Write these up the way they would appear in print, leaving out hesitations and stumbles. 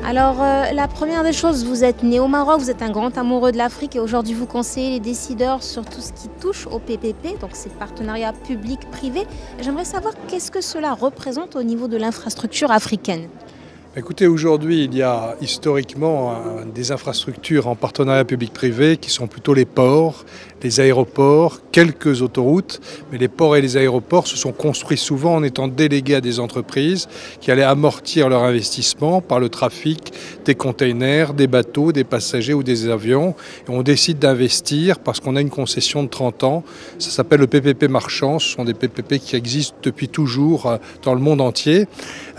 Alors, la première des choses, vous êtes né au Maroc, vous êtes un grand amoureux de l'Afrique et aujourd'hui vous conseillez les décideurs sur tout ce qui touche au PPP, donc c'est partenariat public-privé. J'aimerais savoir qu'est-ce que cela représente au niveau de l'infrastructure africaine. Écoutez, aujourd'hui, il y a historiquement des infrastructures en partenariat public-privé qui sont plutôt les ports, les aéroports, quelques autoroutes. Mais les ports et les aéroports se sont construits souvent en étant délégués à des entreprises qui allaient amortir leur investissement par le trafic des containers, des bateaux, des passagers ou des avions. Et on décide d'investir parce qu'on a une concession de 30 ans. Ça s'appelle le PPP marchand. Ce sont des PPP qui existent depuis toujours dans le monde entier.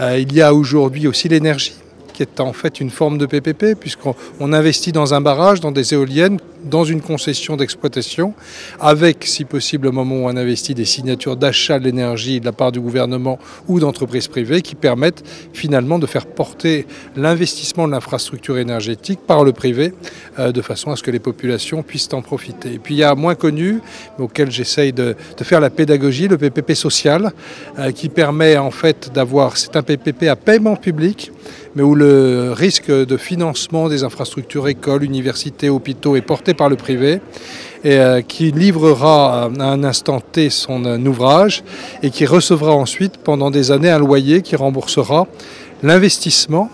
Il y a aujourd'hui aussi l'énergie, qui est en fait une forme de PPP, puisqu'on investit dans un barrage, dans des éoliennes, dans une concession d'exploitation, avec, si possible, au moment où on investit, des signatures d'achat de l'énergie de la part du gouvernement ou d'entreprises privées qui permettent finalement de faire porter l'investissement de l'infrastructure énergétique par le privé, de façon à ce que les populations puissent en profiter. Et puis il y a moins connu, mais auquel j'essaye de faire la pédagogie, le PPP social, qui permet en fait d'avoir, c'est un PPP à paiement public, mais où le risque de financement des infrastructures, écoles, universités, hôpitaux est porté par le privé et qui livrera à un instant T son ouvrage et qui recevra ensuite pendant des années un loyer qui remboursera l'investissement,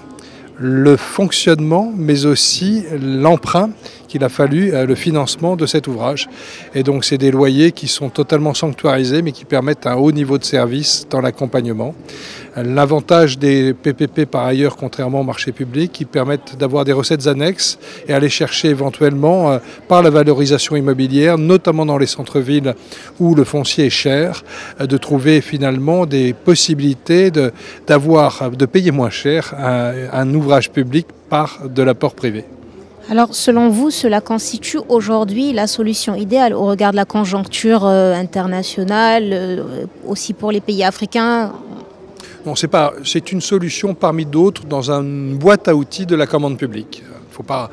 le fonctionnement, mais aussi l'emprunt qu'il a fallu, le financement de cet ouvrage. Et donc c'est des loyers qui sont totalement sanctuarisés mais qui permettent un haut niveau de service dans l'accompagnement. L'avantage des PPP par ailleurs, contrairement au marché public, qui permettent d'avoir des recettes annexes et aller chercher éventuellement par la valorisation immobilière, notamment dans les centres-villes où le foncier est cher, de trouver finalement des possibilités de payer moins cher un ouvrage public par de l'apport privé. Alors, selon vous, cela constitue aujourd'hui la solution idéale au regard de la conjoncture internationale, aussi pour les pays africains? Non, c'est une solution parmi d'autres dans une boîte à outils de la commande publique. Il ne faut pas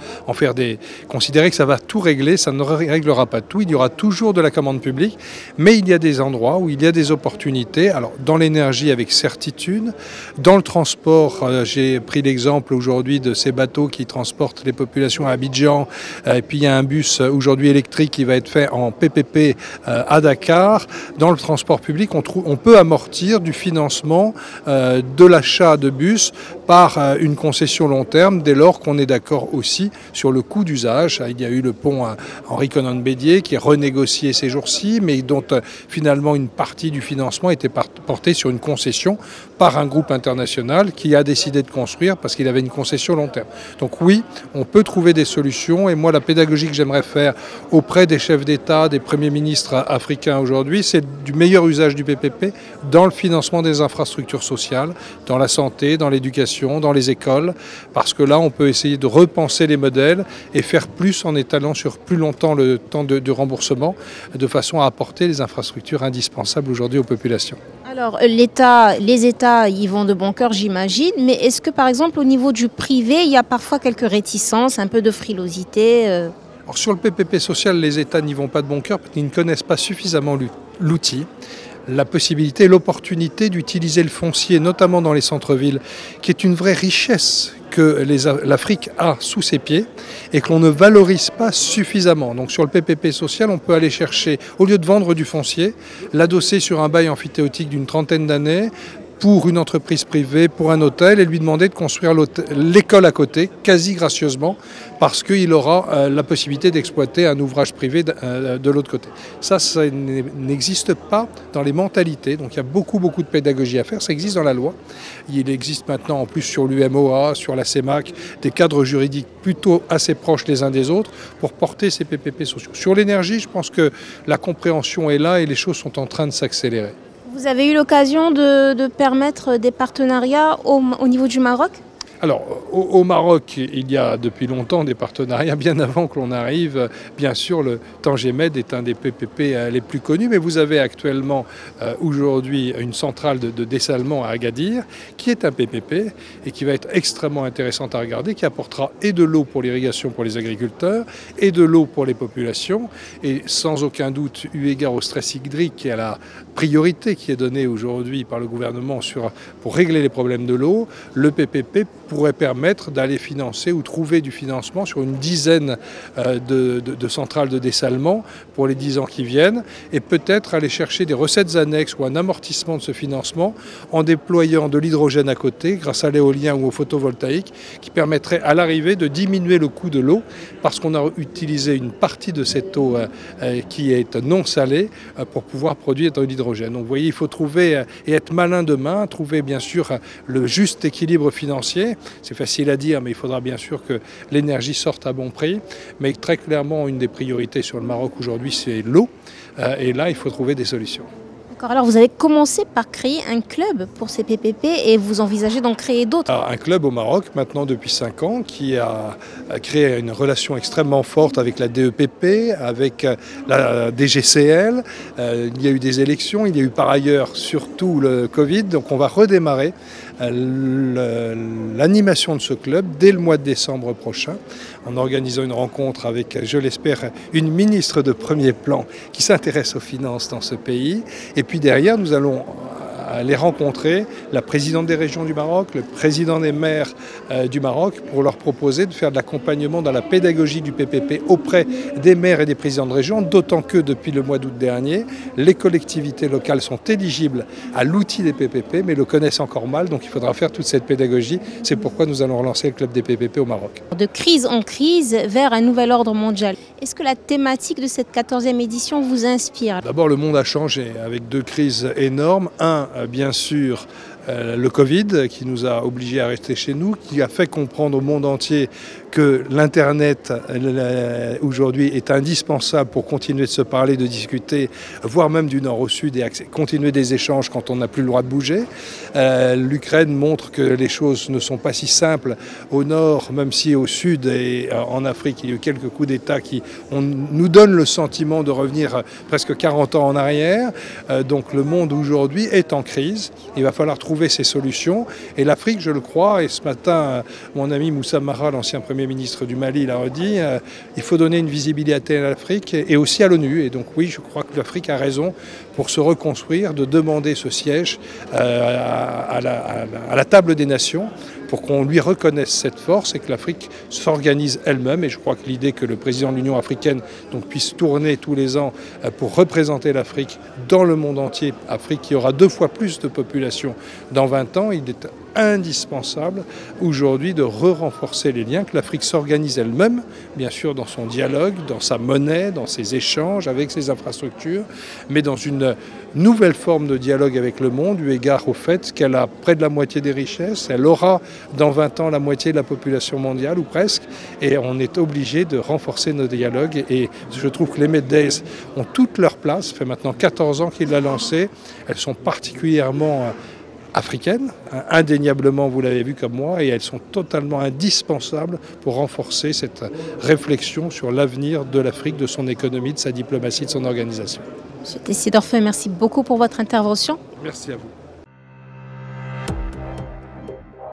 considérer que ça va tout régler, ça ne réglera pas tout. Il y aura toujours de la commande publique, mais il y a des endroits où il y a des opportunités. Alors, dans l'énergie avec certitude, dans le transport, j'ai pris l'exemple aujourd'hui de ces bateaux qui transportent les populations à Abidjan, et puis il y a un bus aujourd'hui électrique qui va être fait en PPP à Dakar. Dans le transport public, on peut amortir du financement de l'achat de bus par une concession long terme dès lors qu'on est d'accord aussi sur le coût d'usage. Il y a eu le pont Henri Konan-Bédier qui est renégocié ces jours-ci, mais dont finalement une partie du financement était portée sur une concession par un groupe international qui a décidé de construire parce qu'il avait une concession long terme. Donc oui, on peut trouver des solutions et moi la pédagogie que j'aimerais faire auprès des chefs d'État, des premiers ministres africains aujourd'hui, c'est du meilleur usage du PPP dans le financement des infrastructures sociales, dans la santé, dans l'éducation, dans les écoles, parce que là on peut essayer de repenser les modèles et faire plus en étalant sur plus longtemps le temps de remboursement de façon à apporter les infrastructures indispensables aujourd'hui aux populations. Alors les États y vont de bon cœur j'imagine, mais est-ce que par exemple au niveau du privé il y a parfois quelques réticences, un peu de frilosité Alors, sur le PPP social, les États n'y vont pas de bon cœur parce qu'ils ne connaissent pas suffisamment l'outil, la possibilité et l'opportunité d'utiliser le foncier, notamment dans les centres-villes, qui est une vraie richesse que l'Afrique a sous ses pieds et que l'on ne valorise pas suffisamment. Donc sur le PPP social, on peut aller chercher, au lieu de vendre du foncier, l'adosser sur un bail emphytéotique d'une 30aine d'années, pour une entreprise privée, pour un hôtel, et lui demander de construire l'école à côté, quasi gracieusement, parce qu'il aura la possibilité d'exploiter un ouvrage privé de l'autre côté. Ça n'existe pas dans les mentalités, donc il y a beaucoup de pédagogie à faire, ça existe dans la loi. Il existe maintenant en plus sur l'UMOA, sur la CEMAC, des cadres juridiques plutôt assez proches les uns des autres pour porter ces PPP sociaux. Sur l'énergie, je pense que la compréhension est là et les choses sont en train de s'accélérer. Vous avez eu l'occasion de permettre des partenariats au niveau du Maroc ? Alors, au Maroc, il y a depuis longtemps des partenariats, bien avant que l'on arrive. Bien sûr, le Tangemed est un des PPP les plus connus, mais vous avez actuellement aujourd'hui une centrale de dessalement à Agadir, qui est un PPP et qui va être extrêmement intéressante à regarder, qui apportera et de l'eau pour l'irrigation pour les agriculteurs et de l'eau pour les populations. Et sans aucun doute, eu égard au stress hydrique et à la priorité qui est donnée aujourd'hui par le gouvernement pour régler les problèmes de l'eau, le PPP pourrait permettre d'aller financer ou trouver du financement sur une dizaine de centrales de dessalement pour les 10 ans qui viennent, et peut-être aller chercher des recettes annexes ou un amortissement de ce financement en déployant de l'hydrogène à côté grâce à l'éolien ou au photovoltaïque, qui permettrait à l'arrivée de diminuer le coût de l'eau parce qu'on a utilisé une partie de cette eau qui est non salée pour pouvoir produire de l'hydrogène. Donc vous voyez, il faut trouver et être malin demain, trouver bien sûr le juste équilibre financier. C'est facile à dire, mais il faudra bien sûr que l'énergie sorte à bon prix. Mais très clairement, une des priorités sur le Maroc aujourd'hui, c'est l'eau. Et là, il faut trouver des solutions. D'accord, alors vous avez commencé par créer un club pour ces PPP et vous envisagez d'en créer d'autres. Un club au Maroc, maintenant depuis 5 ans, qui a créé une relation extrêmement forte avec la DEPP, avec la DGCL. Il y a eu des élections, il y a eu par ailleurs surtout le Covid, donc on va redémarrer l'animation de ce club dès le mois de décembre prochain, en organisant une rencontre avec, je l'espère, une ministre de premier plan qui s'intéresse aux finances dans ce pays. Et puis derrière, nous allons aller rencontrer la présidente des régions du Maroc, le président des maires du Maroc, pour leur proposer de faire de l'accompagnement dans la pédagogie du PPP auprès des maires et des présidents de région, d'autant que depuis le mois d'août dernier, les collectivités locales sont éligibles à l'outil des PPP, mais le connaissent encore mal, donc il faudra faire toute cette pédagogie. C'est pourquoi nous allons relancer le club des PPP au Maroc. De crise en crise vers un nouvel ordre mondial. Est-ce que la thématique de cette 14e édition vous inspire? D'abord, le monde a changé avec 2 crises énormes. Bien sûr, le Covid qui nous a obligés à rester chez nous, qui a fait comprendre au monde entier que l'Internet aujourd'hui est indispensable pour continuer de se parler, de discuter, voire même du nord au sud et continuer des échanges quand on n'a plus le droit de bouger. L'Ukraine montre que les choses ne sont pas si simples au nord, même si au sud et en Afrique il y a eu quelques coups d'État qui nous donnent le sentiment de revenir presque 40 ans en arrière. Donc le monde aujourd'hui est en crise, il va falloir trouver ces solutions et l'Afrique, je le crois, et ce matin mon ami Moussa Mara, l'ancien Premier ministre du Mali, l'a redit, il faut donner une visibilité à l'Afrique et aussi à l'ONU. Et donc oui, je crois que l'Afrique a raison pour se reconstruire, de demander ce siège à la table des nations pour qu'on lui reconnaisse cette force et que l'Afrique s'organise elle-même. Et je crois que l'idée que le président de l'Union africaine puisse tourner tous les ans pour représenter l'Afrique dans le monde entier, Afrique qui aura 2 fois plus de population dans 20 ans, il est indispensable aujourd'hui de renforcer les liens, que l'Afrique s'organise elle-même, bien sûr dans son dialogue, dans sa monnaie, dans ses échanges avec ses infrastructures, mais dans une nouvelle forme de dialogue avec le monde, eu égard au fait qu'elle a près de la moitié des richesses, elle aura dans 20 ans la moitié de la population mondiale, ou presque, et on est obligé de renforcer nos dialogues. Et je trouve que les Meddays ont toute leur place, ça fait maintenant 14 ans qu'ils l'ont lancé, elles sont particulièrement africaines, indéniablement, vous l'avez vu comme moi, et elles sont totalement indispensables pour renforcer cette réflexion sur l'avenir de l'Afrique, de son économie, de sa diplomatie, de son organisation. Monsieur Tessy Dorfin, merci beaucoup pour votre intervention. Merci à vous.